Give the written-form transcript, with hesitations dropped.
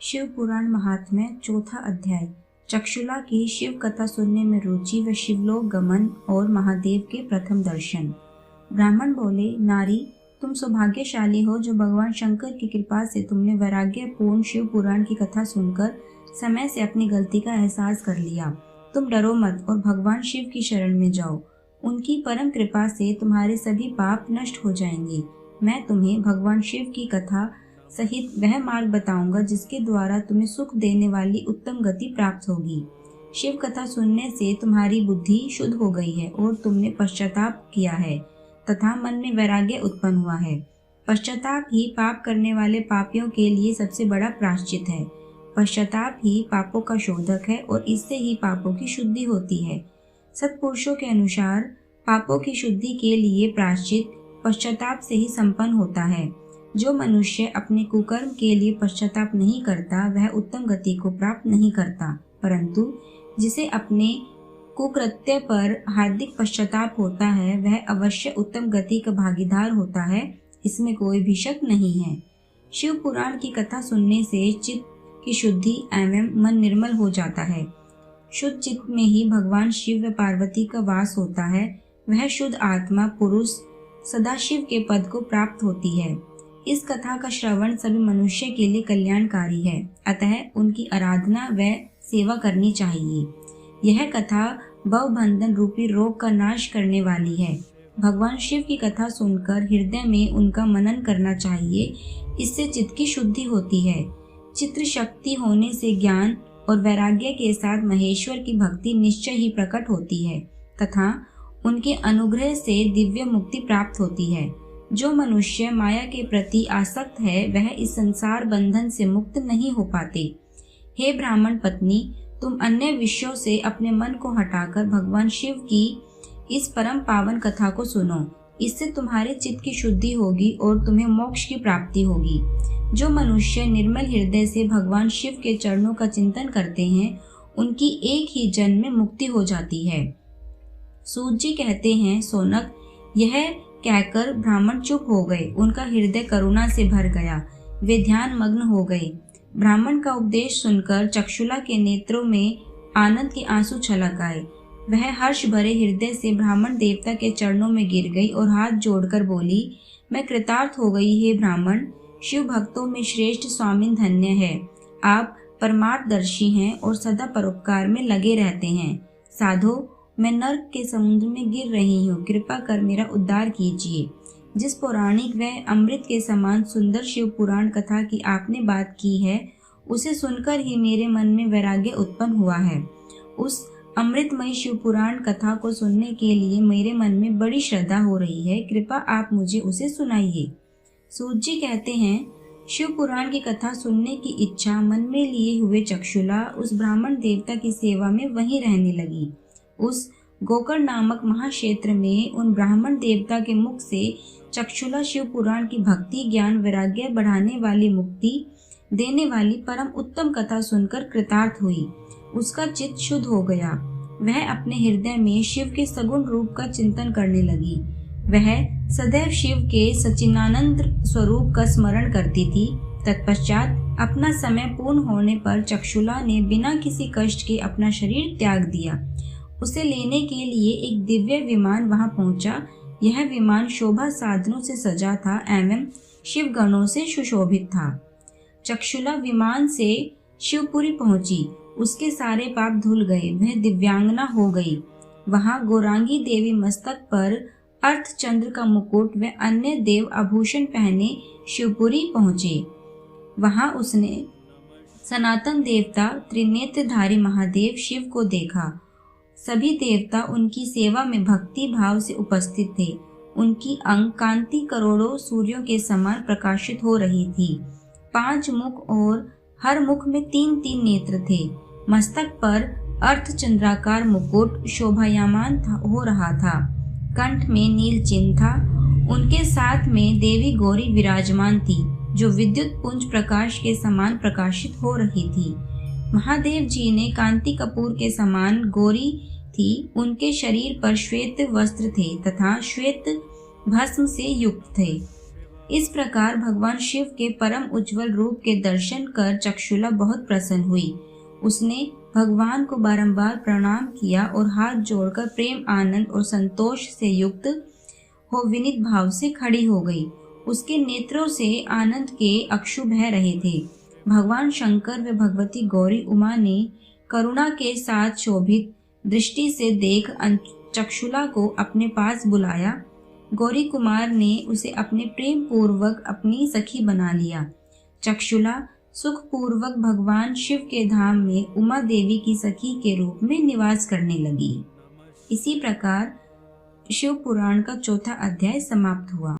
शिव पुराण महात्म्य चौथा अध्याय। चक्षुला की शिव कथा सुनने में रुचि व शिवलोक गमन और महादेव के प्रथम दर्शन। ब्राह्मण बोले, नारी, तुम सौभाग्यशाली हो जो भगवान शंकर की कृपा से तुमने वैराग्य पूर्ण शिव पुराण की कथा सुनकर समय से अपनी गलती का एहसास कर लिया। तुम डरो मत और भगवान शिव की शरण में जाओ। उनकी परम कृपा से तुम्हारे सभी पाप नष्ट हो जाएंगे। मैं तुम्हें भगवान शिव की कथा सहित वह मार्ग बताऊंगा जिसके द्वारा तुम्हें सुख देने वाली उत्तम गति प्राप्त होगी। शिव कथा सुनने से तुम्हारी बुद्धि शुद्ध हो गई है और तुमने पश्चाताप किया है तथा मन में वैराग्य उत्पन्न हुआ है। पश्चाताप ही पाप करने वाले पापियों के लिए सबसे बड़ा प्रायश्चित है। पश्चाताप ही पापों का शोधक है और इससे ही पापों की शुद्धि होती है। सत्पुरुषों के अनुसार पापों की शुद्धि के लिए प्रायश्चित पश्चाताप से ही संपन्न होता है। जो मनुष्य अपने कुकर्म के लिए पश्चाताप नहीं करता वह उत्तम गति को प्राप्त नहीं करता, परंतु जिसे अपने कुकृत्य पर हार्दिक पश्चाताप होता है वह अवश्य उत्तम गति का भागीदार होता है, इसमें कोई भी शक नहीं है। शिव पुराण की कथा सुनने से चित्त की शुद्धि एवं मन निर्मल हो जाता है। शुद्ध चित्त में ही भगवान शिव व पार्वती का वास होता है। वह शुद्ध आत्मा पुरुष सदाशिव के पद को प्राप्त होती है। इस कथा का श्रवण सभी मनुष्य के लिए कल्याणकारी है, अतः उनकी आराधना व सेवा करनी चाहिए। यह कथा भवबंधन रूपी रोग का नाश करने वाली है। भगवान शिव की कथा सुनकर हृदय में उनका मनन करना चाहिए, इससे चित्त की शुद्धि होती है। चित्र शक्ति होने से ज्ञान और वैराग्य के साथ महेश्वर की भक्ति निश्चय ही प्रकट होती है तथा उनके अनुग्रह से दिव्य मुक्ति प्राप्त होती है। जो मनुष्य माया के प्रति आसक्त है वह इस संसार बंधन से मुक्त नहीं हो पाते। हे ब्राह्मण पत्नी, तुम अन्य विषयों से अपने मन को हटाकर भगवान शिव की इस परम पावन कथा को सुनो। इससे तुम्हारे चित्त की शुद्धि होगी और तुम्हें मोक्ष की प्राप्ति होगी। जो मनुष्य निर्मल हृदय से भगवान शिव के चरणों का चिंतन करते हैं उनकी एक ही जन्म में मुक्ति हो जाती है। सूत जी कहते हैं, सोनक, यह कहकर ब्राह्मण चुप हो गए। उनका हृदय करुणा से भर गया। वे ध्यान मग्न हो गए। ब्राह्मण का उपदेश सुनकर चक्षुला के नेत्रों में आनंद के आंसू छलक आए। वह हर्ष भरे हृदय से ब्राह्मण देवता के चरणों में गिर गई और हाथ जोड़कर बोली, मैं कृतार्थ हो गई। हे ब्राह्मण, शिव भक्तों में श्रेष्ठ स्वामी धन्य है। आप परमार्थदर्शी हैं और सदा परोपकार में लगे रहते हैं। साधो, मैं नर्क के समुद्र में गिर रही हूँ, कृपा कर मेरा उद्धार कीजिए। जिस पौराणिक व अमृत के समान सुंदर शिव पुराण कथा की आपने बात की है उसे सुनकर ही मेरे मन में वैराग्य उत्पन्न हुआ है। उस अमृतमयी शिव पुराण कथा को सुनने के लिए मेरे मन में बड़ी श्रद्धा हो रही है। कृपा आप मुझे उसे सुनाइए। सूत जी कहते हैं, शिव पुराण की कथा सुनने की इच्छा मन में लिए हुए चक्षुला उस ब्राह्मण देवता की सेवा में वहीं रहने लगी। उस गोकर्ण नामक महाक्षेत्र में उन ब्राह्मण देवता के मुख से चक्षुला शिव पुराण की भक्ति ज्ञान वैराग्य बढ़ाने वाली मुक्ति देने वाली परम उत्तम कथा सुनकर कृतार्थ हुई। उसका चित्त शुद्ध हो गया। वह अपने हृदय में शिव के सगुण रूप का चिंतन करने लगी। वह सदैव शिव के सच्चिदानंद स्वरूप का स्मरण करती थी। तत्पश्चात अपना समय पूर्ण होने पर चक्षुला ने बिना किसी कष्ट के अपना शरीर त्याग दिया। उसे लेने के लिए एक दिव्य विमान वहां पहुंचा। यह विमान शोभा साधनों से सजा था एवं शिव गणों से सुशोभित था। चक्षुला विमान से शिवपुरी पहुंची। उसके सारे पाप धुल गए। वह दिव्यांगना हो गई। वहां गौरांगी देवी मस्तक पर अर्धचंद्र का मुकुट व अन्य देव आभूषण पहने शिवपुरी पहुंचे। वहां उसने सनातन देवता त्रिनेत्रधारी महादेव शिव को देखा। सभी देवता उनकी सेवा में भक्ति भाव से उपस्थित थे। उनकी अंग कांति करोड़ों सूर्यों के समान प्रकाशित हो रही थी। 5 मुख और हर मुख में 3-3 नेत्र थे। मस्तक पर अर्धचंद्राकार मुकुट शोभायमान हो रहा था। कंठ में नील चिन्ह था। उनके साथ में देवी गौरी विराजमान थी जो विद्युत पुंज प्रकाश के समान प्रकाशित हो रही थी। महादेव जी ने कांति कपूर के समान गौरी थी। उनके शरीर पर श्वेत वस्त्र थे तथा श्वेत भस्म से युक्त थे। इस प्रकार भगवान शिव के परम उज्जवल रूप के दर्शन कर चक्षुला बहुत प्रसन्न हुई। उसने भगवान को बारंबार प्रणाम किया और हाथ जोड़कर प्रेम, आनंद और संतोष से युक्त हो विनीत भाव से खड़ी हो गई। उसके नेत्रों से आनंद के अश्रु बह रहे थे। भगवान शंकर व भगवती गौरी उमा ने करुणा के साथ शोभित दृष्टि से देख चक्षुला को अपने पास बुलाया। गौरी कुमार ने उसे अपने प्रेम पूर्वक अपनी सखी बना लिया। चक्षुला सुख पूर्वक भगवान शिव के धाम में उमा देवी की सखी के रूप में निवास करने लगी। इसी प्रकार शिव पुराण का चौथा अध्याय समाप्त हुआ।